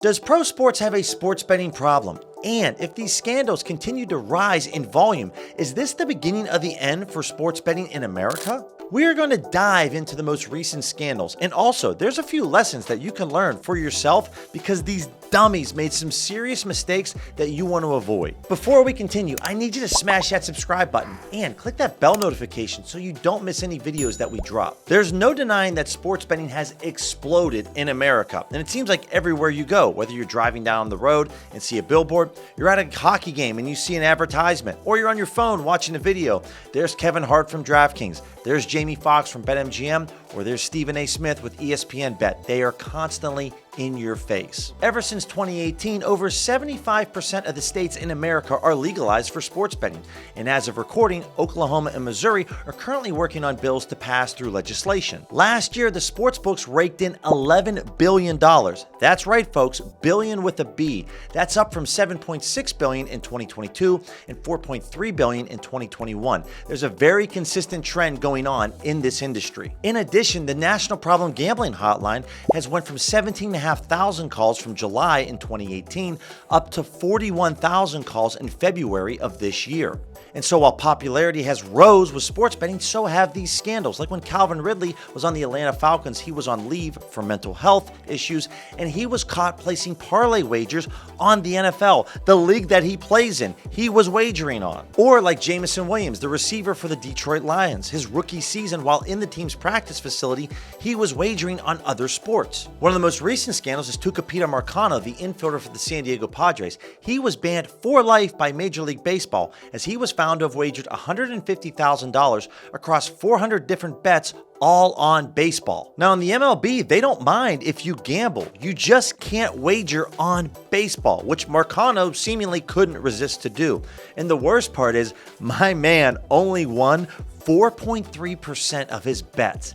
Does pro sports have a sports betting problem? And if these scandals continue to rise in volume, is this the beginning of the end for sports betting in America? We are going to dive into the most recent scandals, and also there's a few lessons that you can learn for yourself because these dummies made some serious mistakes that you want to avoid. Before we continue, I need you to smash that subscribe button and click that bell notification so you don't miss any videos that we drop. There's no denying that sports betting has exploded in America, and it seems like everywhere you go, whether you're driving down the road and see a billboard, you're at a hockey game and you see an advertisement, or you're on your phone watching a video, there's Kevin Hart from DraftKings, there's Jamie Foxx from BetMGM, or there's Stephen A. Smith with ESPN Bet. They are constantly in your face. Ever since 2018, over 75% of the states in America are legalized for sports betting. And as of recording, Oklahoma and Missouri are currently working on bills to pass through legislation. Last year, the sports books raked in $11 billion. That's right, folks, billion with a B. That's up from $7.6 billion in 2022 and $4.3 billion in 2021. There's a very consistent trend going on in this industry. In addition, the National Problem Gambling Hotline has went from 17,500 calls from July in 2018 up to 41,000 calls in February of this year. And so while popularity has rose with sports betting, so have these scandals. Like when Calvin Ridley was on the Atlanta Falcons, he was on leave for mental health issues, and he was caught placing parlay wagers on the NFL, the league that he plays in. He was wagering on. Or like Jameson Williams, the receiver for the Detroit Lions. His rookie season, while in the team's practice facility, he was wagering on other sports. One of the most recent scandals is Tucupita Marcano, the infielder for the San Diego Padres. He was banned for life by Major League Baseball as he was found to have wagered $150,000 across 400 different bets, all on baseball. Now in the MLB, they don't mind if you gamble. You just can't wager on baseball, which Marcano seemingly couldn't resist to do. And the worst part is, my man only won 4.3% of his bets.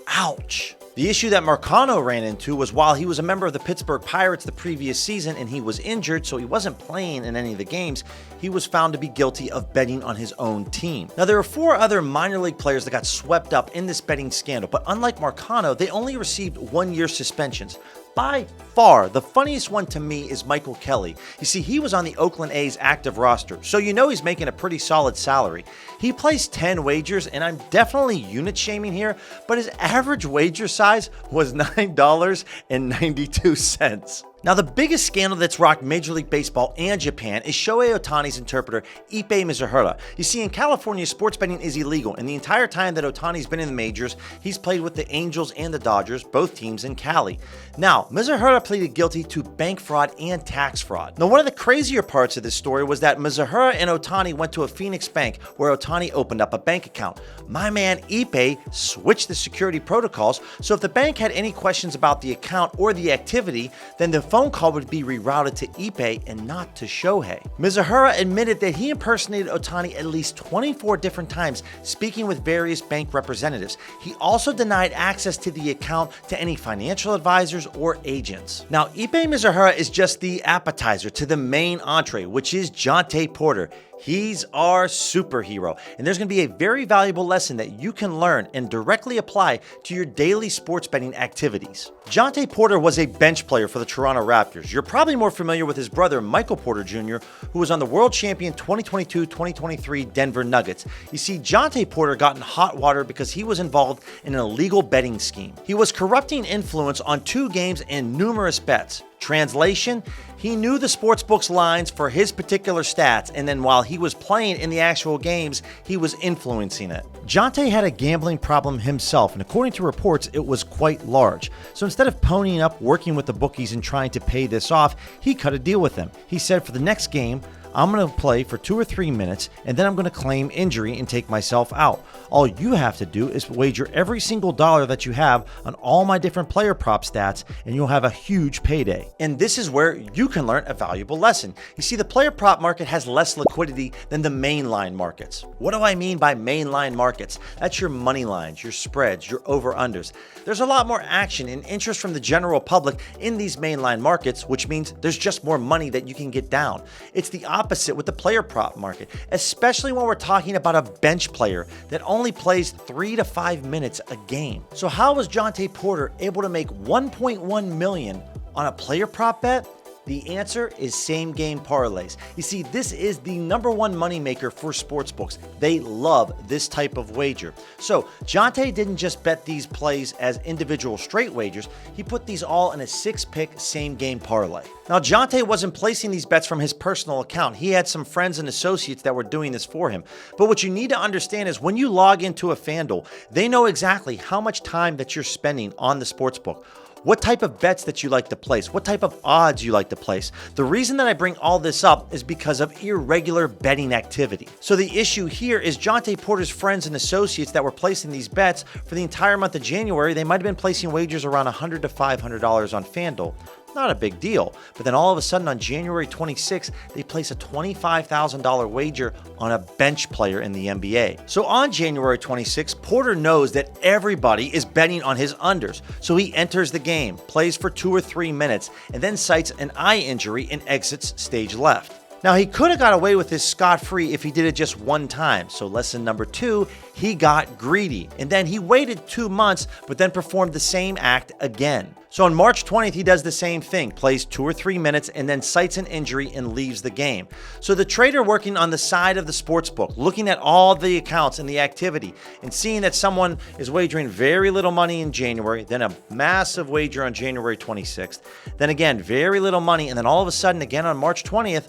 Ouch. The issue that Marcano ran into was while he was a member of the Pittsburgh Pirates the previous season and he was injured, so he wasn't playing in any of the games, he was found to be guilty of betting on his own team. Now, there are 4 other minor league players that got swept up in this betting scandal, but unlike Marcano, they only received 1-year suspensions. By far, the funniest one to me is Michael Kelly. You see, he was on the Oakland A's active roster, so you know he's making a pretty solid salary. He placed 10 wagers, and I'm definitely unit shaming here, but his average wager size was $9.92. Now, the biggest scandal that's rocked Major League Baseball and Japan is Shohei Ohtani's interpreter, Ippei Mizuhara. You see, in California, sports betting is illegal, and the entire time that Ohtani's been in the majors, he's played with the Angels and the Dodgers, both teams in Cali. Now, Mizuhara pleaded guilty to bank fraud and tax fraud. Now, one of the crazier parts of this story was that Mizuhara and Ohtani went to a Phoenix bank where Ohtani opened up a bank account. My man Ippei switched the security protocols, so if the bank had any questions about the account or the activity, then the phone call would be rerouted to Ippei and not to Shohei. Mizuhara admitted that he impersonated Ohtani at least 24 different times, speaking with various bank representatives. He also denied access to the account to any financial advisors or agents. Now, Ippei Mizuhara is just the appetizer to the main entree, which is Jonte Porter. He's our superhero, and there's going to be a very valuable lesson that you can learn and directly apply to your daily sports betting activities. Jonte Porter was a bench player for the Toronto Raptors. You're probably more familiar with his brother, Michael Porter Jr., who was on the world champion 2022-2023 Denver Nuggets. You see, Jonte Porter got in hot water because he was involved in an illegal betting scheme. He was corrupting influence on 2 games and numerous bets. Translation, he knew the sportsbook's lines for his particular stats, and then while he was playing in the actual games, he was influencing it. Jonte had a gambling problem himself, and according to reports, it was quite large. So instead of ponying up, working with the bookies and trying to pay this off, he cut a deal with them. He said, for the next game, I'm going to play for 2 or 3 minutes, and then I'm going to claim injury and take myself out. All you have to do is wager every single dollar that you have on all my different player prop stats, and you'll have a huge payday. And this is where you can learn a valuable lesson. You see, the player prop market has less liquidity than the mainline markets. What do I mean by mainline markets? That's your money lines, your spreads, your over-unders. There's a lot more action and interest from the general public in these mainline markets, which means there's just more money that you can get down. It's the opposite with the player prop market, especially when we're talking about a bench player that only plays 3 to 5 minutes a game. So how was Jonte Porter able to make $1.1 million On a player prop bet, the answer is same game parlays. You see, this is the #1 moneymaker for sportsbooks. They love this type of wager. So Jonte didn't just bet these plays as individual straight wagers, he put these all in a 6-pick same game parlay. Now, Jonte wasn't placing these bets from his personal account. He had some friends and associates that were doing this for him. But what you need to understand is when you log into a FanDuel, they know exactly how much time that you're spending on the sportsbook, what type of bets that you like to place, what type of odds you like to place. The reason that I bring all this up is because of irregular betting activity. So the issue here is Jonte Porter's friends and associates that were placing these bets for the entire month of January, they might have been placing wagers around $100 to $500 on FanDuel. Not a big deal. But then all of a sudden on January 26th, they place a $25,000 wager on a bench player in the NBA. So on January 26th, Porter knows that everybody is betting on his unders. So he enters the game, plays for 2 or 3 minutes, and then cites an eye injury and exits stage left. Now, he could have got away with this scot-free if he did it just one time. So lesson number 2, he got greedy. And then he waited 2 months, but then performed the same act again. So on March 20th, he does the same thing, plays 2 or 3 minutes, and then cites an injury and leaves the game. So the trader working on the side of the sportsbook, looking at all the accounts and the activity, and seeing that someone is wagering very little money in January, then a massive wager on January 26th, then again, very little money, and then all of a sudden, again on March 20th,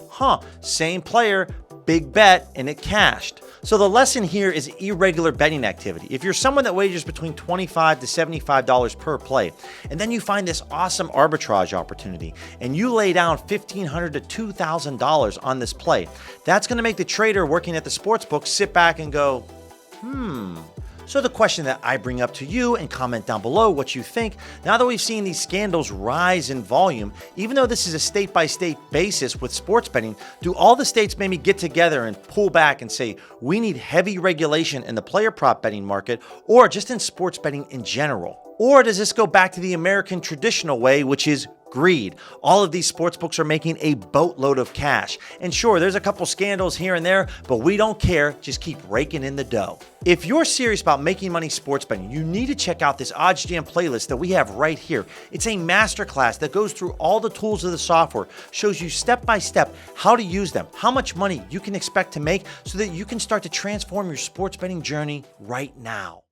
same player, big bet, and it cashed. So the lesson here is irregular betting activity. If you're someone that wagers between $25 to $75 per play, and then you find this awesome arbitrage opportunity, and you lay down $1,500 to $2,000 on this play, that's going to make the trader working at the sportsbook sit back and go, So the question that I bring up to you, and comment down below what you think, now that we've seen these scandals rise in volume, even though this is a state-by-state basis with sports betting, do all the states maybe get together and pull back and say, we need heavy regulation in the player prop betting market, or just in sports betting in general? Or does this go back to the American traditional way, which is greed? All of these sportsbooks are making a boatload of cash. And sure, there's a couple scandals here and there, but we don't care. Just keep raking in the dough. If you're serious about making money sports betting, you need to check out this OddsJam playlist that we have right here. It's a masterclass that goes through all the tools of the software, shows you step by step how to use them, how much money you can expect to make so that you can start to transform your sports betting journey right now.